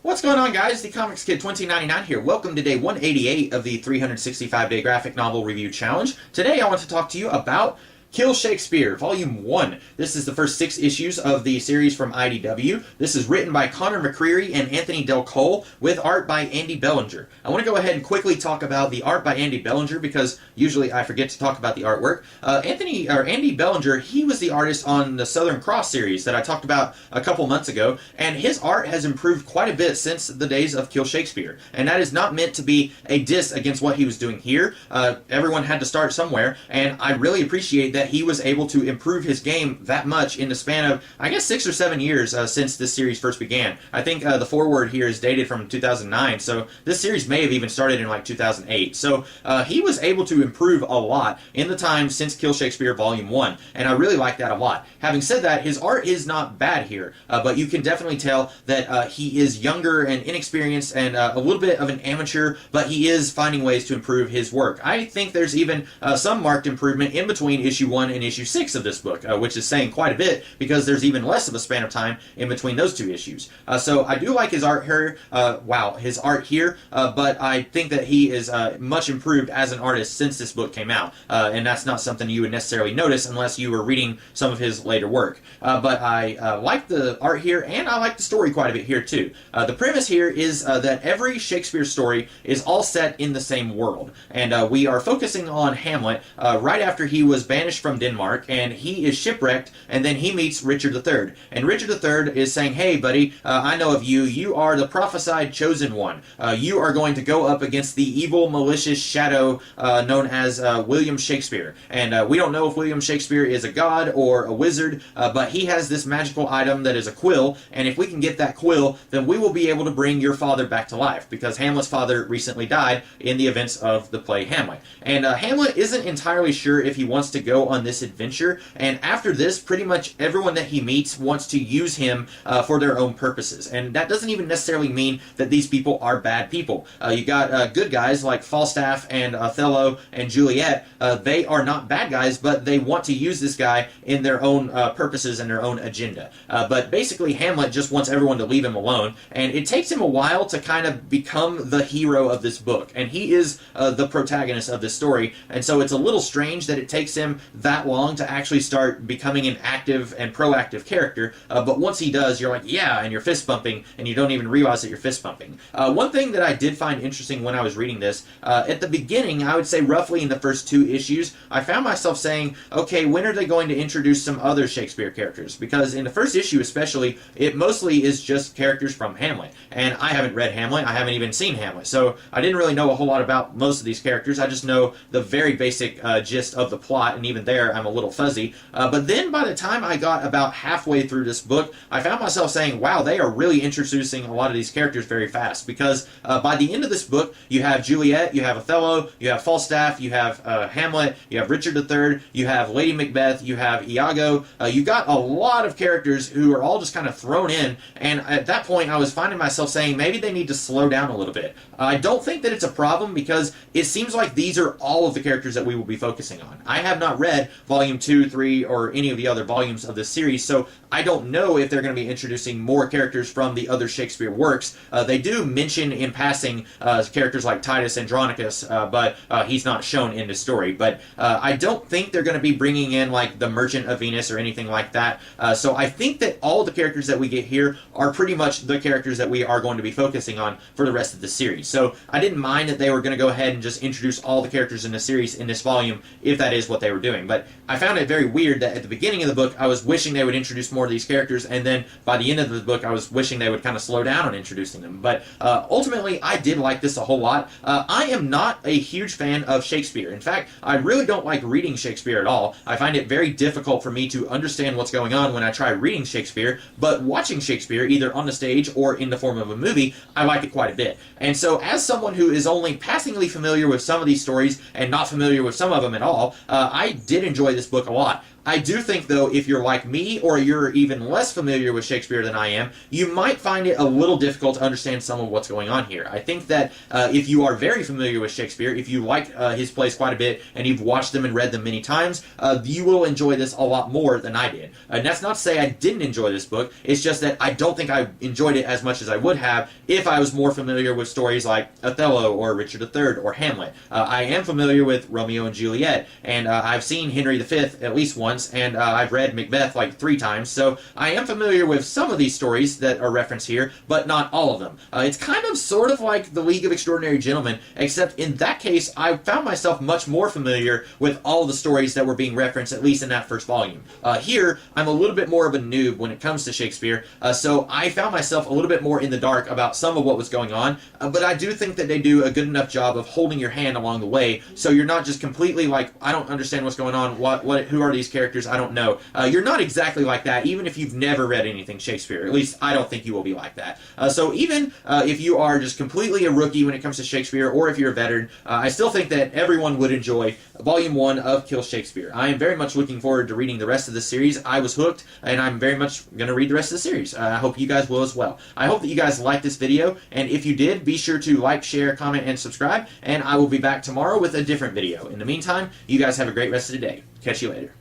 What's going on, guys? The Comics Kid 2099 here. Welcome to day 188 of the 365-day graphic novel review challenge. Today I want to talk to you about Kill Shakespeare, Volume 1. This is the first 6 issues of the series from IDW. This is written by Conor McCreary and Anthony Del Cole, with art by Andy Bellinger. I want to go ahead and quickly talk about the art by Andy Bellinger, because usually I forget to talk about the artwork. Andy Bellinger, he was the artist on the Southern Cross series that I talked about a couple months ago, and his art has improved quite a bit since the days of Kill Shakespeare. And that is not meant to be a diss against what he was doing here. Everyone had to start somewhere, and I really appreciate that he was able to improve his game that much in the span of, I guess, 6 or 7 years since this series first began. I think the foreword here is dated from 2009, so this series may have even started in like 2008. So he was able to improve a lot in the time since Kill Shakespeare Volume 1, and I really like that a lot. Having said that, his art is not bad here, but you can definitely tell that he is younger and inexperienced and a little bit of an amateur, but he is finding ways to improve his work. I think there's even some marked improvement in between issue 1 and issue 6 of this book, which is saying quite a bit because there's even less of a span of time in between those two issues. So I do like his art here, but I think that he is much improved as an artist since this book came out, and that's not something you would necessarily notice unless you were reading some of his later work. But I like the art here, and I like the story quite a bit here too. The premise here is that every Shakespeare story is all set in the same world, and we are focusing on Hamlet right after he was banished from Denmark, and he is shipwrecked, and then he meets Richard III. And Richard III is saying, "Hey, buddy, I know of you. You are the prophesied chosen one. You are going to go up against the evil, malicious shadow known as William Shakespeare. And we don't know if William Shakespeare is a god or a wizard, but he has this magical item that is a quill, and if we can get that quill, then we will be able to bring your father back to life, because Hamlet's father recently died in the events of the play Hamlet." And Hamlet isn't entirely sure if he wants to go on this adventure, and after this, pretty much everyone that he meets wants to use him for their own purposes. And that doesn't even necessarily mean that these people are bad people. You got good guys like Falstaff and Othello and Juliet. They are not bad guys, but they want to use this guy in their own purposes and their own agenda. But basically, Hamlet just wants everyone to leave him alone, and it takes him a while to kind of become the hero of this book. And he is the protagonist of this story, and so it's a little strange that it takes him that long to actually start becoming an active and proactive character, but once he does, you're like, yeah, and you're fist bumping, and you don't even realize that you're fist bumping. One thing that I did find interesting when I was reading this, at the beginning, I would say roughly in the first 2 issues, I found myself saying, okay, when are they going to introduce some other Shakespeare characters? Because in the first issue especially, it mostly is just characters from Hamlet, and I haven't read Hamlet, I haven't even seen Hamlet, so I didn't really know a whole lot about most of these characters. I just know the very basic gist of the plot, and even there I'm a little fuzzy. But then by the time I got about halfway through this book, I found myself saying, wow, they are really introducing a lot of these characters very fast, because by the end of this book, you have Juliet, you have Othello, you have Falstaff, you have Hamlet, you have Richard III, you have Lady Macbeth, you have Iago. You got a lot of characters who are all just kind of thrown in, and at that point I was finding myself saying maybe they need to slow down a little bit. I don't think that it's a problem, because it seems like these are all of the characters that we will be focusing on. I have not read Volume 2, 3, or any of the other volumes of this series, so I don't know if they're going to be introducing more characters from the other Shakespeare works. They do mention in passing characters like Titus Andronicus, but he's not shown in this story. But I don't think they're going to be bringing in like the Merchant of Venus or anything like that. So I think that all the characters that we get here are pretty much the characters that we are going to be focusing on for the rest of the series. So I didn't mind that they were going to go ahead and just introduce all the characters in the series in this volume, if that is what they were doing. But I found it very weird that at the beginning of the book, I was wishing they would introduce more of these characters, and then by the end of the book, I was wishing they would kind of slow down on introducing them. But ultimately, I did like this a whole lot. I am not a huge fan of Shakespeare. In fact, I really don't like reading Shakespeare at all. I find it very difficult for me to understand what's going on when I try reading Shakespeare, but watching Shakespeare, either on the stage or in the form of a movie, I like it quite a bit. And so, as someone who is only passingly familiar with some of these stories and not familiar with some of them at all, I did enjoy this book a lot. I do think, though, if you're like me or you're even less familiar with Shakespeare than I am, you might find it a little difficult to understand some of what's going on here. I think that if you are very familiar with Shakespeare, if you like his plays quite a bit and you've watched them and read them many times, you will enjoy this a lot more than I did. And that's not to say I didn't enjoy this book, it's just that I don't think I enjoyed it as much as I would have if I was more familiar with stories like Othello or Richard III or Hamlet. I am familiar with Romeo and Juliet, and I've seen Henry V at least once, and I've read Macbeth like 3 times, so I am familiar with some of these stories that are referenced here, but not all of them. It's kind of sort of like The League of Extraordinary Gentlemen, except in that case, I found myself much more familiar with all the stories that were being referenced, at least in that first volume. Here, I'm a little bit more of a noob when it comes to Shakespeare, so I found myself a little bit more in the dark about some of what was going on, but I do think that they do a good enough job of holding your hand along the way, so you're not just completely like, I don't understand what's going on, who are these characters, I don't know. You're not exactly like that, even if you've never read anything Shakespeare. At least, I don't think you will be like that. So even if you are just completely a rookie when it comes to Shakespeare, or if you're a veteran, I still think that everyone would enjoy Volume 1 of Kill Shakespeare. I am very much looking forward to reading the rest of the series. I was hooked, and I'm very much going to read the rest of the series. I hope you guys will as well. I hope that you guys liked this video, and if you did, be sure to like, share, comment, and subscribe, and I will be back tomorrow with a different video. In the meantime, you guys have a great rest of the day. Catch you later.